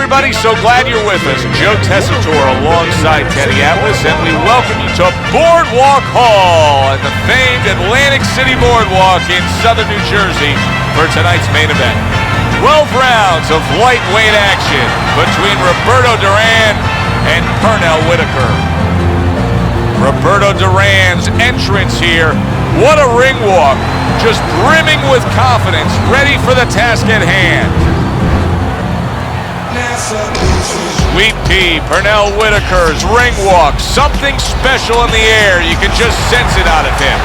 everybody, so glad you're with us. Joe Tessitore alongside Teddy Atlas, and we welcome you to Boardwalk Hall at the famed Atlantic City Boardwalk in southern New Jersey for tonight's main event. 12 rounds of lightweight action between Roberto Duran and Pernell Whitaker. Roberto Duran's entrance here, what a ring walk, just brimming with confidence, ready for the task at hand. Sweet Pea, Pernell Whitaker's ring walk, something special in the air, you can just sense it out of him.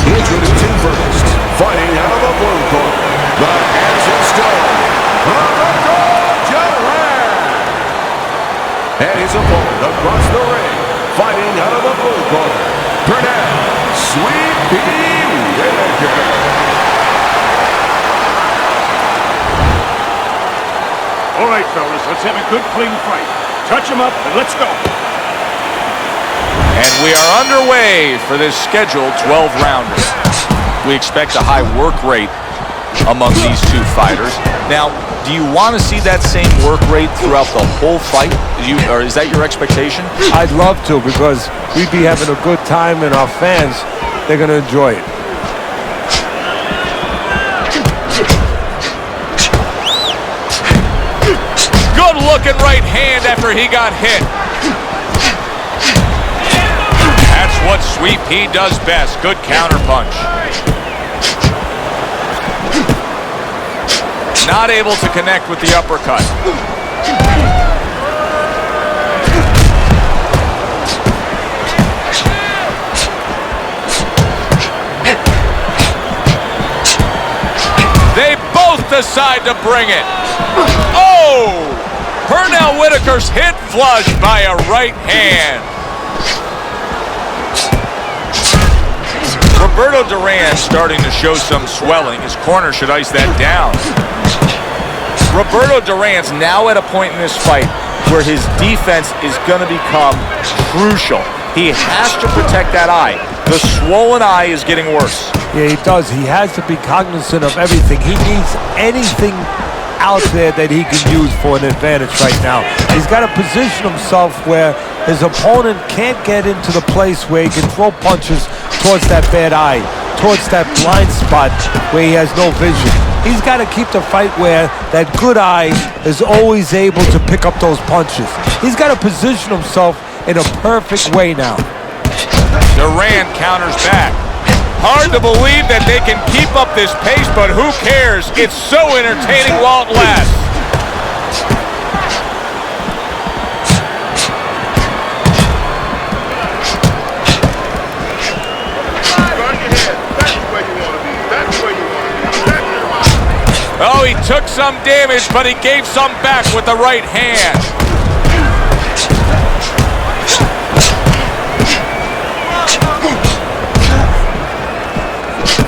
Introducing first, fighting out of the blue corner, the hands in stone, Roberto Duran. And his opponent across the ring, fighting out of the blue corner, Pernell Sweet Pea Whitaker. All right, fellas, let's have a good, clean fight. Touch him up and let's go. And we are underway for this scheduled 12-rounder. We expect a high work rate among these two fighters. Now, do you want to see that same work rate throughout the whole fight? Or is that your expectation? I'd love to, because we'd be having a good time and our fans, they're going to enjoy it. Good looking right hand after he got hit. That's what Sweet Pea does best. Good counter punch. Not able to connect with the uppercut. They both decide to bring it. Oh! Pernell Whitaker's hit flush by a right hand. Roberto Duran starting to show some swelling. His corner should ice that down. Roberto Duran's now at a point in this fight where his defense is going to become crucial. He has to protect that eye. The swollen eye is getting worse. Yeah, he does. He has to be cognizant of everything. He needs anything out there that he can use for an advantage right now. He's got to position himself where his opponent can't get into the place where he can throw punches towards that bad eye, towards that blind spot where he has no vision. He's got to keep the fight where that good eye is always able to pick up those punches. He's got to position himself in a perfect way now. Duran counters back. Hard to believe that they can keep up this pace, but who cares? It's so entertaining while it lasts. Oh, he took some damage, but he gave some back with the right hand.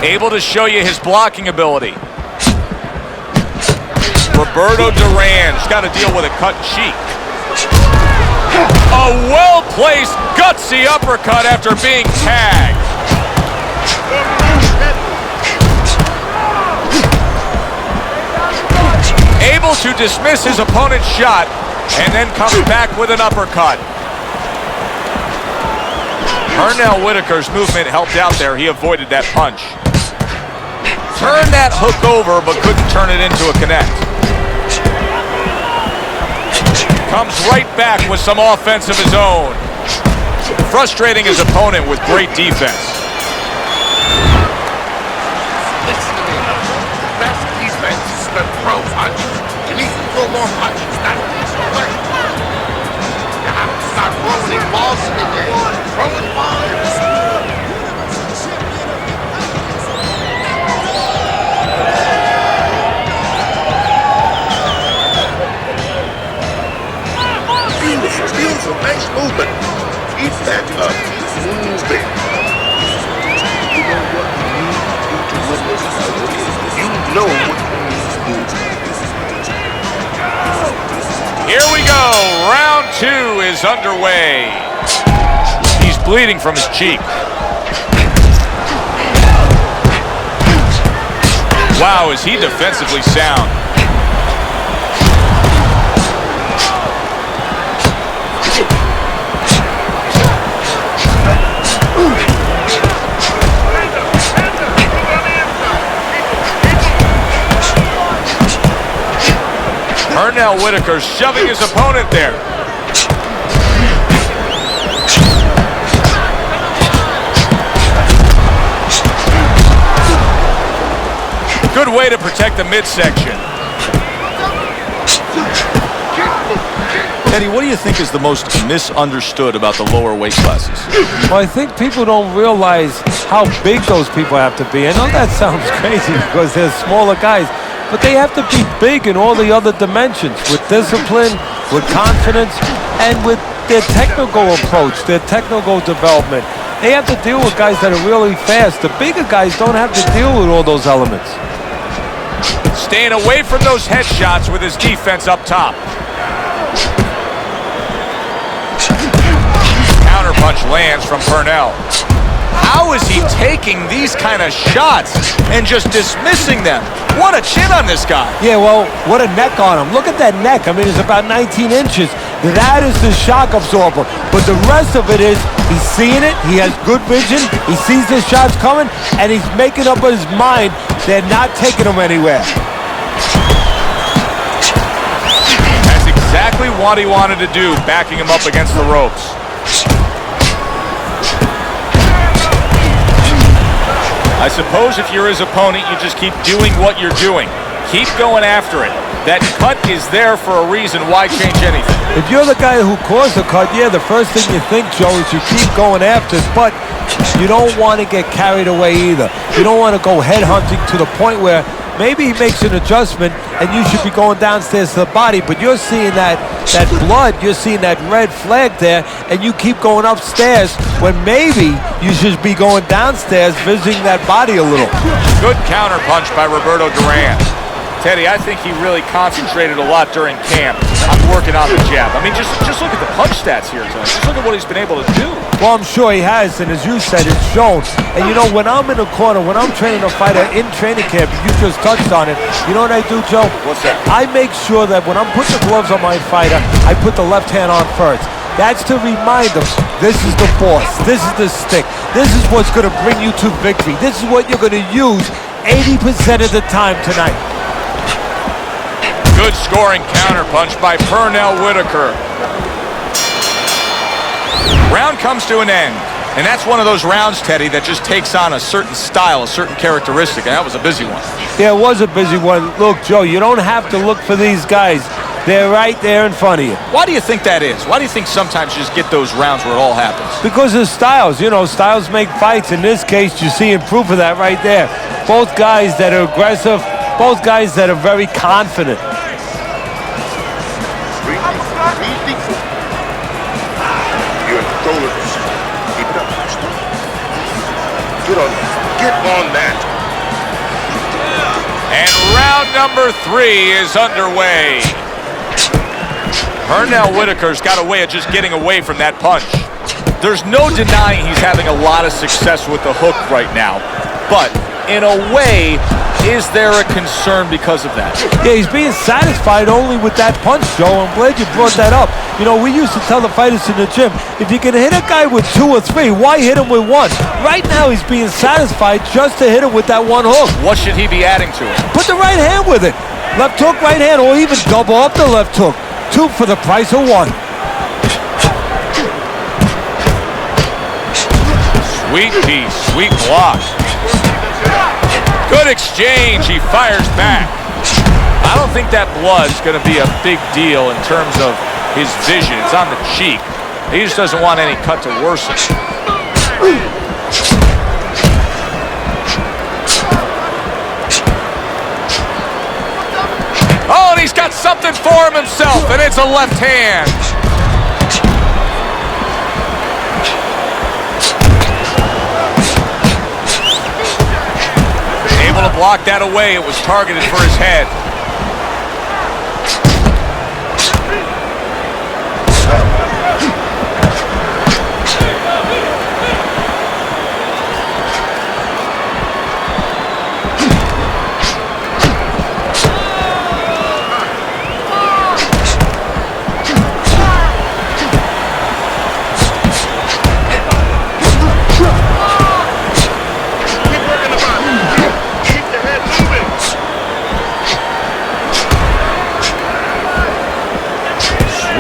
Able to show you his blocking ability. Roberto Duran's got to deal with a cut cheek. A well-placed, gutsy uppercut after being tagged. Able to dismiss his opponent's shot and then comes back with an uppercut. Pernell Whitaker's movement helped out there. He avoided that punch. Turned that hook over, but couldn't turn it into a connect. Comes right back with some offense of his own. Frustrating his opponent with great defense. Listen to me. The best defense is to throw punches. You need to throw more punches. That's what's right. You have to start throwing balls in the game. Throwing balls. Beautiful, nice movement. Keep that up. Keep moving. You know what you need to win. You know what you need to do. Here we go, round 2 is underway. He's bleeding from his cheek. Wow, is he defensively sound. Pernell Whitaker shoving his opponent there. Good way to protect the midsection. Teddy, what do you think is the most misunderstood about the lower weight classes? Well, I think people don't realize how big those people have to be. I know that sounds crazy because they're smaller guys, but they have to be big in all the other dimensions, with discipline, with confidence, and with their technical approach, their technical development. They have to deal with guys that are really fast. The bigger guys don't have to deal with all those elements. Staying away from those headshots with his defense up top. Counterpunch lands from Pernell. How is he taking these kind of shots and just dismissing them? What a chin on this guy. Yeah, well, what a neck on him. Look at that neck. I mean, it's about 19 inches. That is the shock absorber. But the rest of it is he's seeing it. He has good vision. He sees the shots coming, and he's making up his mind they're not taking him anywhere. That's exactly what he wanted to do, backing him up against the ropes. I suppose if you're his opponent, you just keep doing what you're doing. Keep going after it. That cut is there for a reason. Why change anything? If you're the guy who caused the cut, yeah, the first thing you think, Joe, is you keep going after it, but you don't want to get carried away either. You don't want to go head hunting to the point where maybe he makes an adjustment and you should be going downstairs to the body, but you're seeing that blood, you're seeing that red flag there, and you keep going upstairs when maybe you should be going downstairs visiting that body a little. Good counterpunch by Roberto Duran. Teddy, I think he really concentrated a lot during camp on working on the jab. I mean, just look at the punch stats here tonight. Just look at what he's been able to do. Well, I'm sure he has, and as you said, it's shown. And you know, when I'm in the corner, when I'm training a fighter in training camp, you just touched on it, you know what I do, Joe? What's that? I make sure that when I'm putting the gloves on my fighter, I put the left hand on first. That's to remind them, this is the force, this is the stick, this is what's going to bring you to victory. This is what you're going to use 80% of the time tonight. Good scoring counterpunch by Pernell Whitaker. Round comes to an end. And that's one of those rounds, Teddy, that just takes on a certain style, a certain characteristic. And that was a busy one. Yeah, it was a busy one. Look, Joe, you don't have to look for these guys. They're right there in front of you. Why do you think that is? Why do you think sometimes you just get those rounds where it all happens? Because of styles. You know, styles make fights. In this case, you're seeing proof of that right there. Both guys that are aggressive, both guys that are very confident. Get on that. And round number 3 is underway. Pernell Whitaker's got a way of just getting away from that punch. There's no denying he's having a lot of success with the hook right now. But in a way, is there a concern because of that? Yeah, he's being satisfied only with that punch, Joe. I'm glad you brought that up. You know, we used to tell the fighters in the gym, if you can hit a guy with 2 or 3, why hit him with 1? Right now, he's being satisfied just to hit him with that 1 hook. What should he be adding to it? Put the right hand with it. Left hook, right hand, or even double up the left hook. 2 for the price of 1. Sweet piece, sweet block. Good exchange, he fires back. I don't think that blood's going to be a big deal in terms of his vision. It's on the cheek. He just doesn't want any cut to worsen. Oh, and he's got something for him himself, and it's a left hand. Able to block that away. It was targeted for his head.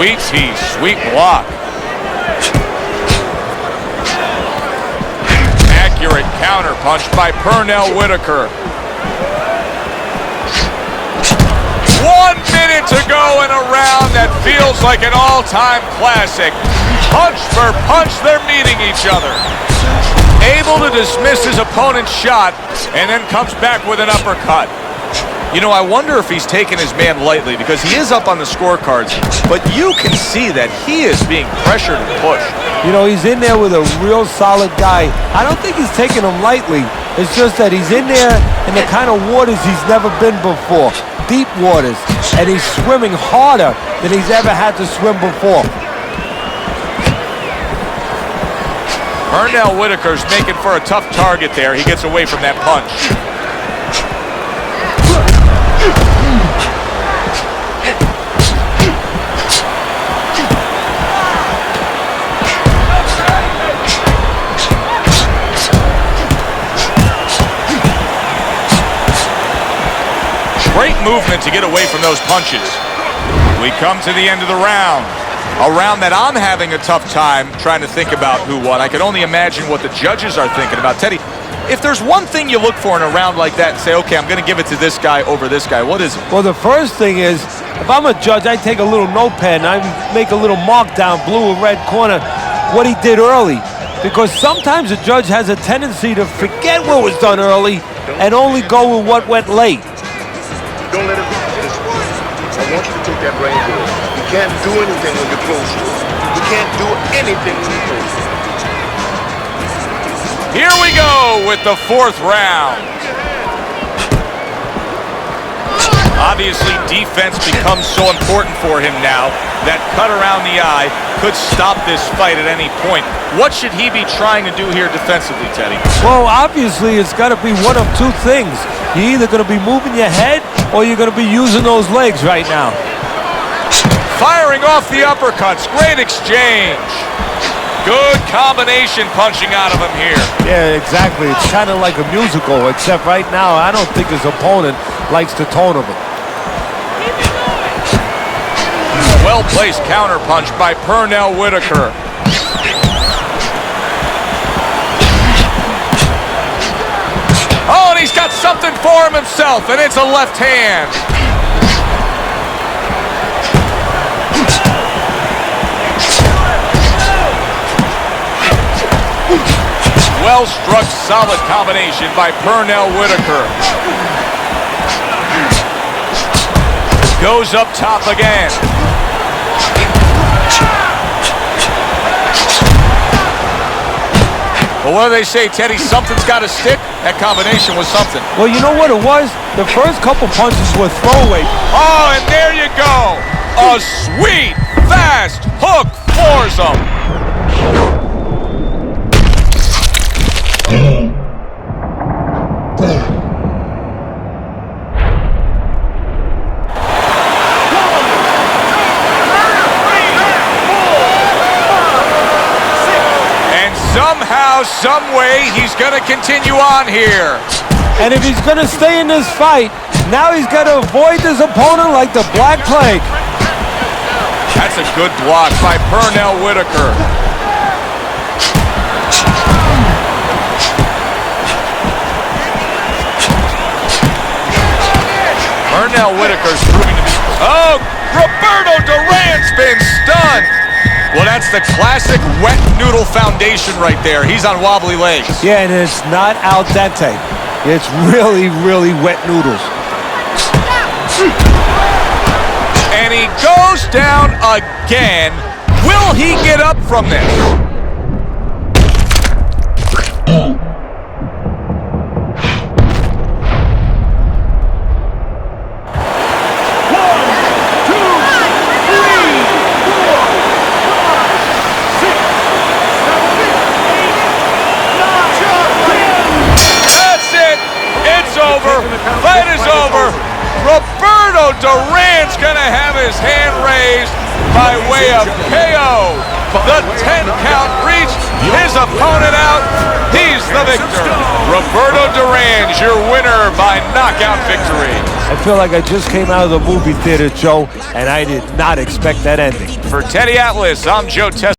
Sweet tea, sweet block. Accurate counter punch by Pernell Whitaker. 1 minute to go in a round that feels like an all-time classic. Punch for punch, they're meeting each other. Able to dismiss his opponent's shot and then comes back with an uppercut. You know, I wonder if he's taking his man lightly because he is up on the scorecards, but you can see that he is being pressured and pushed. You know, he's in there with a real solid guy. I don't think he's taking him lightly. It's just that he's in there in the kind of waters he's never been before. Deep waters. And he's swimming harder than he's ever had to swim before. Pernell Whitaker's making for a tough target there. He gets away from that punch. Great movement to get away from those punches. We come to the end of the round. A round that I'm having a tough time trying to think about who won. I can only imagine what the judges are thinking about. Teddy, if there's one thing you look for in a round like that and say, okay, I'm going to give it to this guy over this guy, what is it? Well, the first thing is, if I'm a judge, I take a little notepad and I make a little mark down blue or red corner what he did early. Because sometimes a judge has a tendency to forget what was done early and only go with what went late. Don't let it be this way. I want you to take that brain deal. You can't do anything when you're close to it. You can't do anything when you're close to it. Here we go with the fourth round. Obviously, defense becomes so important for him now. That cut around the eye could stop this fight at any point. What should he be trying to do here defensively, Teddy? Well, obviously, it's got to be one of two things. You're either going to be moving your head or you're going to be using those legs right now. Firing off the uppercuts. Great exchange. Good combination punching out of him here. Yeah, exactly. It's kind of like a musical, except right now, I don't think his opponent likes the tone of it. Well-placed counter punch by Pernell Whitaker. Oh, and he's got something for him himself, and it's a left hand. Well-struck, solid combination by Pernell Whitaker. Goes up top again. Well, what do they say, Teddy? Something's got to stick. That combination was something. Well, you know what it was? The first couple punches were throwaway. Oh, and there you go. A sweet, fast hook floors him. Somehow, some way, he's going to continue on here. And if he's going to stay in this fight, now he's got to avoid his opponent like the Black Plague. That's a good block by Pernell Whitaker. Pernell Whitaker's proving to be... Oh, Roberto Duran's been stunned. Well, that's the classic wet noodle foundation right there. He's on wobbly legs. Yeah, and it's not al dente. It's really, really wet noodles. And he goes down again. Will he get up from this? Fight is over. Roberto Duran's going to have his hand raised by way of KO. The 10 count reached. his opponent out. He's the victor. Roberto Duran's your winner by knockout victory. I feel like I just came out of the movie theater, Joe, and I did not expect that ending. For Teddy Atlas, I'm Joe Tessitore.